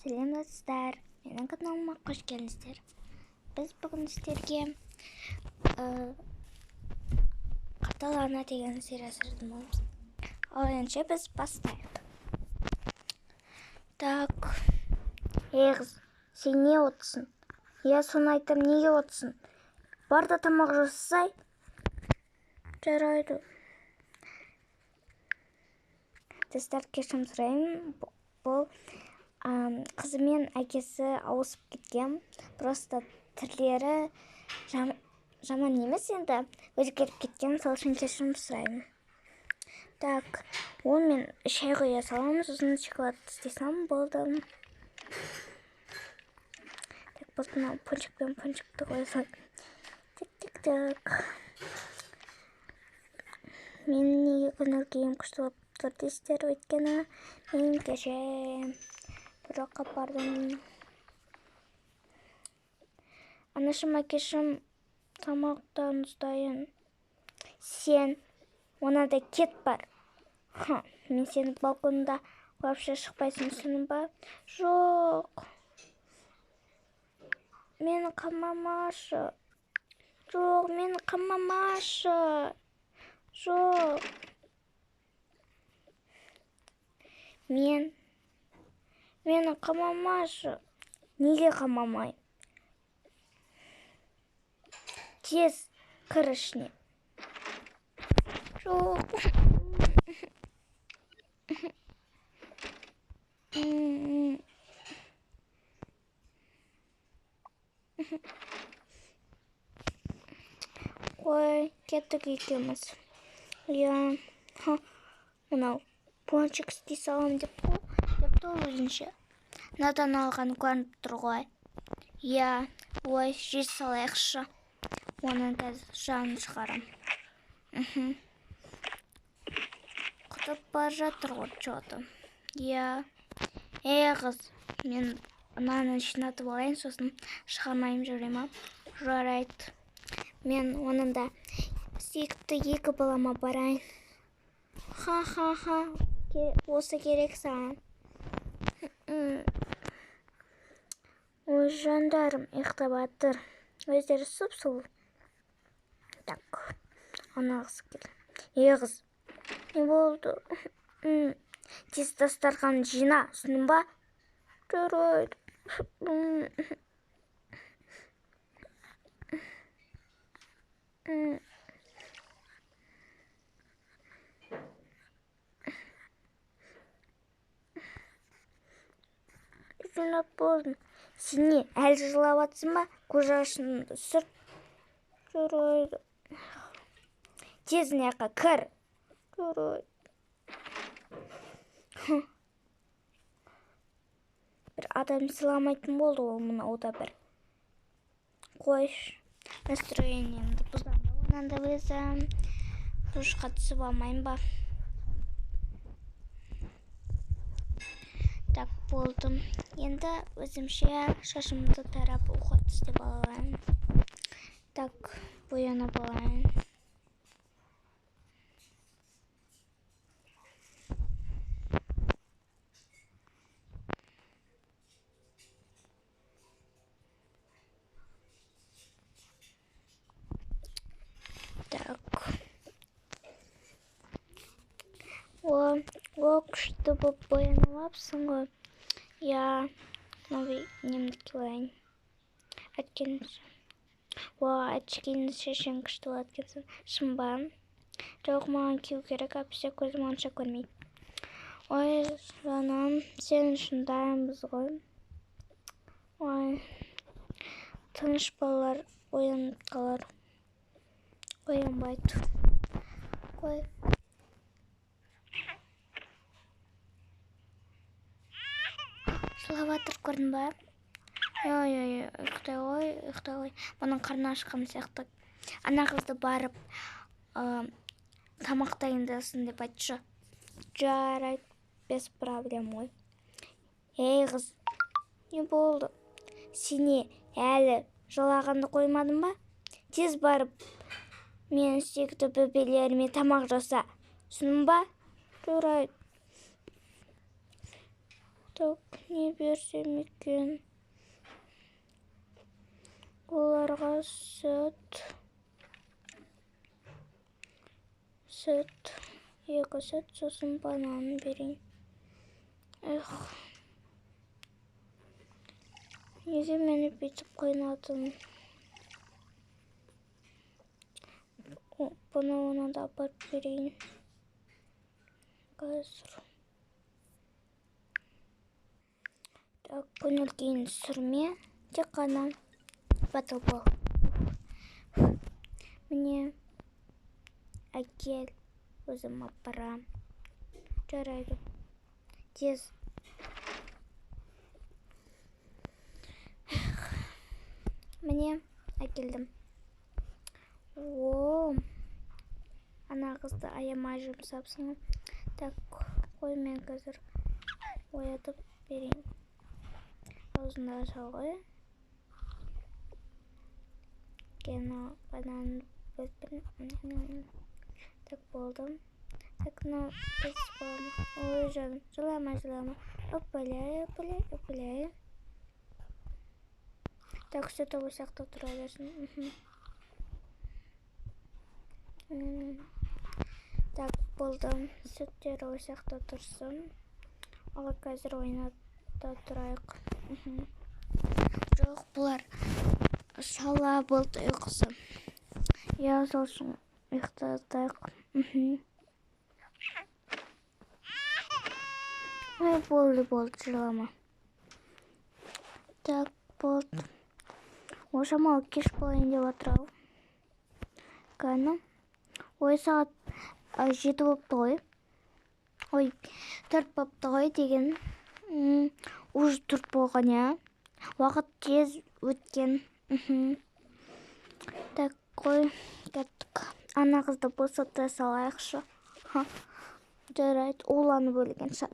Сәлем достар, менің каналыма қош келдіңіздер. Біз бүгін сіздерге Каталана деген сериясы жаздымыз. Ал енді біз бастайық. Так, қыз, сен не отсың? Я соны айтам, неге отсың? Бар да тамақ жасай. Жарайды. Достар, кешірім сұраймын. Бұл қызы мен әкесі ауысып кеткен. Просто түрлері жаман емес, енді өзгеріп кеткен, сол үшін кешірім сұраймын. Так, онымен шай қоя саламыз, сосын шоколад істесем болды. Так, бұл пончик пен пончикті қоя салайын. Так. Мен неге көңіл күйім күшті болып тұр дейсіздер, өйткені мен кеше бір жаққа бардым. Анашым, әкешім тамақтан ұстайын. Сен онада кет бар. Мен сені балконда вообще шықпайсың, түсінің ба? Жоқ. Мені қамамашы. Жоқ, мені қамамашы. Жоқ. Мені қамамашы. Неге қамамай? Тез кір ішіне. Жоқ. Ой, кеттік екеуміз. Я мынау пончик істей салам деп тұр өзінше. Надан алған көрініп тұр ғой. Я, ой, жей салайықшы. Оның қазір жанын шығарам. Құтып бар жатыр ғой что-то. Я, қыз, мен мынаны жинатып алайын, сосын шығармайым жүрем. Жарайды. Мен онында сүйікті 2 балама барайын. Ха-ха-ха. Осы керек саған. Ой, жандарым, ұйықтап жатыр. Өздері сұп-сұлу. Так, анағысы келді. Қыз, не болды? Тез дастархан жина, түсінің ба? Жарайды. Жинап болдым. Сен не, әлі жылап атсың ба? Көз ашыңды сүр. Жарайды. Тез неқа кір. Жарайды. Бір адам сыйламайтын болды ол мұнауда бір. Қойш. Настроениемді бұзамын. Онан да өзім душқа түсіп алмайын ба? Так, болдым. Енді өзімше шашымды тарап ұқат істеп алайын. Так, боянып алайын. О, күшті болып боянып алыпсың ғой. Я новый немді килайын. Әткенді шешен күшті болады кетсін. Шын ба? Жоқ, маған кию керек, әпсе көзім онша көрмейді. Ой, жаным, сен үшін дайынбыз ғой. Ой, тыныш балалар оянып қалар. Оянбайды. Қой. Жылаватыр көрдің ба? Ой, ұйықтай ғой. Бұның қарны ашқан сияқты. Ана қызды барып тамақ дайындасын деп айтшы. Жарайды, без проблем ғой. Қыз, не болды? Сене әлі жылағанды қоймадың ба? Тез барып мен сүйікті бөбелеріме тамақ жаса. Түсінің ба? Жарайды. Так, не берсем екен? Оларға сүт, 2 сүт, сосын банан берейін. Эх, неге мені бүйтіп қойнадың? Бұны оны да апарып берейін. Қазір. Так, көңіл кейін сүрме. Тек қана батыл бол. Міне, әкел, өзім апарам. Жарайды. Тез. Міне, әкелдім. О, ана қызды аямай жұмсапсың. Так, қой, мен қазір оятып берейін. Аузында шалғай. Кені банан бөлтін. Так, болдым. Так, ну, біз боламы. Ой, жаным, жылама. Өпілей. Так, сүті осақта тұра берсін. Так, болдым. Сүттері осақта тұрсын. Ал қазір ойната тұрайық. Жоқ, бұлар шала болды ұйқысы. Я солшын ұйықтатайық. Ой, болды, жылама. Так, болды. Ошамал кеш болайын деп отырау. Қаны. Ой, сағат 7 болыпты ғой. Ой, 4 болыпты ғой деген. Уже 4 болған, я. Уақыт тез өткен. Так, қой, кеттік. Ана қызды босата салайықшы. Жарайды, уланы бөлген шар.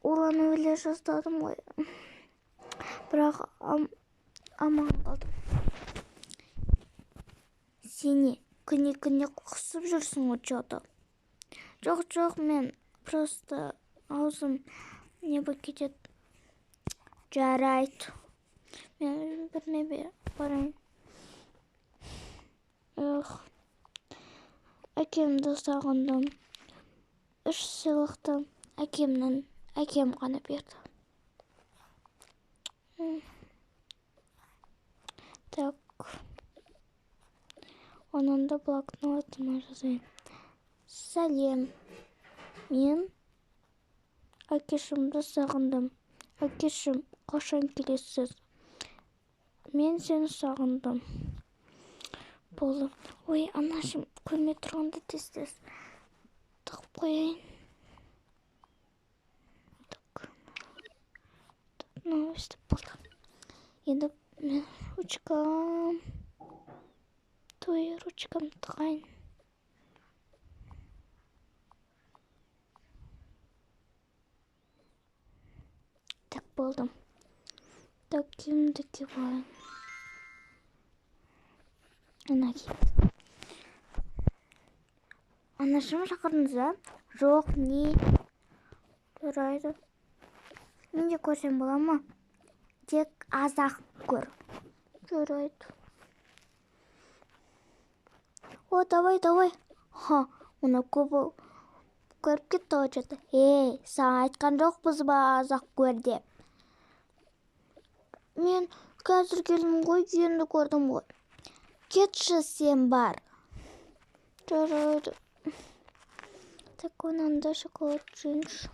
Уланы өле жаздадым ғой. Бірақ аман қалдым. Сені күні құсып жүрсің ұчады. Жоқ, мен просто аузым не болып кетеді. Жарайды. Мен біріне барайын. Әкемді сағындым. 3 сыйлықты әкем ғана берді. Так. Оның да блокнотыма жазайын. Сәлем. Мен әкешімді сағындым. Әкешім, қашан келесіз? Мен сені сағындым. Болып. Ой, анашым, көрмей тұрғанда тез тығып қойайын. Так. Өстіп болды. Енді мен ручкам тығайын. Так, болдым. Так, кімдікі болайын. Ана келді. Анашым шақырдыңыз, а? Жоқ, не? Жарайды. Мен де көрсем бола ма? Тек аз-ақ көр. Жарайды. О, давай. Оны көбі көріп кетті өтеді. Саған айтқан жоқпыз ба аз-ақ көр деп. Мен қазір келдім ғой, енді көрдім ғой. Кетші сен бар. Жарайды. Так, онан да шоколад жейінші.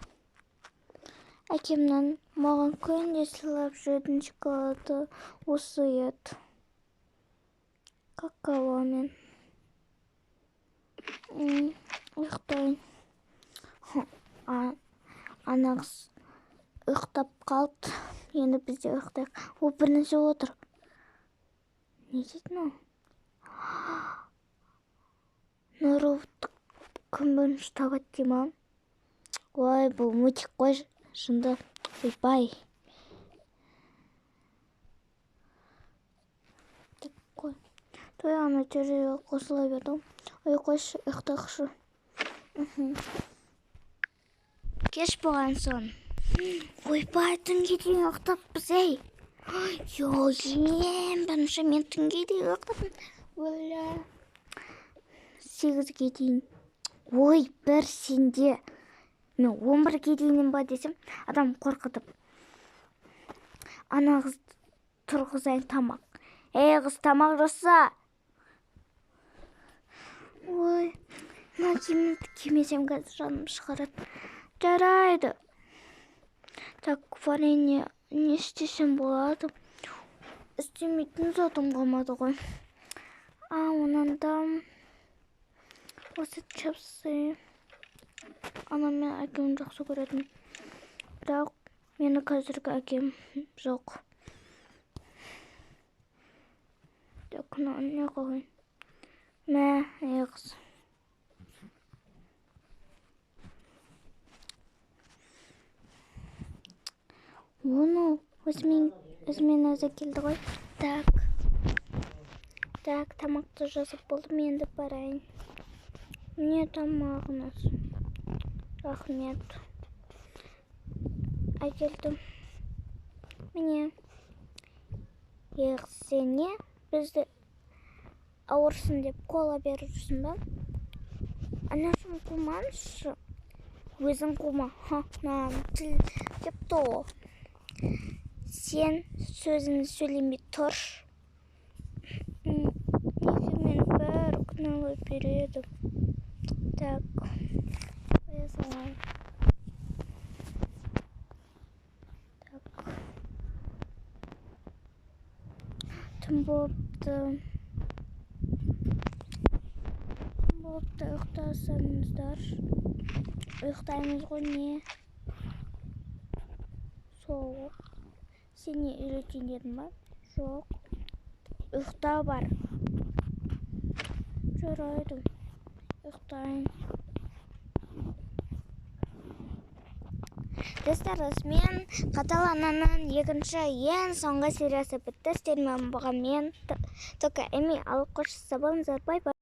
Әкемнен маған күнде сыйлап жүретін шоколады осы еді. Какаомен. Ұйықтайын. Анағыз ұйықтап қалды. Енді бізде ұйықтайық. О, бірнеше отыр. Не дейтін ол? Нұровты күн бірінші табат дейма. Ой, бұл мүтік қой. Шынды. Ойбай. Такой. Той ана тереге қосыла берді. Ой, қойшы, ұйықтақшы. Кеш болған соң. Ойбай, түнге дейін ұйықтаппыз, ей. Йо, ең бірінші мен түнге дейін ұйықтаппын. Өлі. 8-ге дейін. Ой, бір сенде. Мен 11-ге дейін ба десем, адам қорқытып. Ана қыз тұрғызайын тамақ. Ей, қыз тамақ жаса. Ой, мына киімді кимесем қазір жаным шығарады. Жарайды. Так, варенье не істесем болады? Істемейтін затым қалмады ғой. Онан да осы чипсы. Ана мен әкем жақсы көретін. Бірақ мені қазіргі әкем жоқ. Так, не қойын. Мә, қыз. Оны өзімен өзі келді ғой. Так, тамақты жазып болды, мен де барайын. Міне тамағыңыз. Рахмет. Әкелдім. Міне. Сене бізді ауырсын деп кола беріп жүрсің ба? Анашым қуманышы. Өзің қума. Тіл депті о. Сен сөзін сөйлемей тұрш. Неге мен бәрі күнәлай береді? Так, қоя салайын. Так. Түн болыпты. Ұйықтасаңыздар. Ұйықтаймыз ғой не? Соғып. Сен не үйретейін дедің ба? Жоқ. Ұйықта бар. Жарайды. Ұйықтайын. Достар, мен Каталанның екінші ең соңғы сериясы бітті. Сіздермен болған мен Тока Эми алып қоштасып болыңыздар. Бай-бай.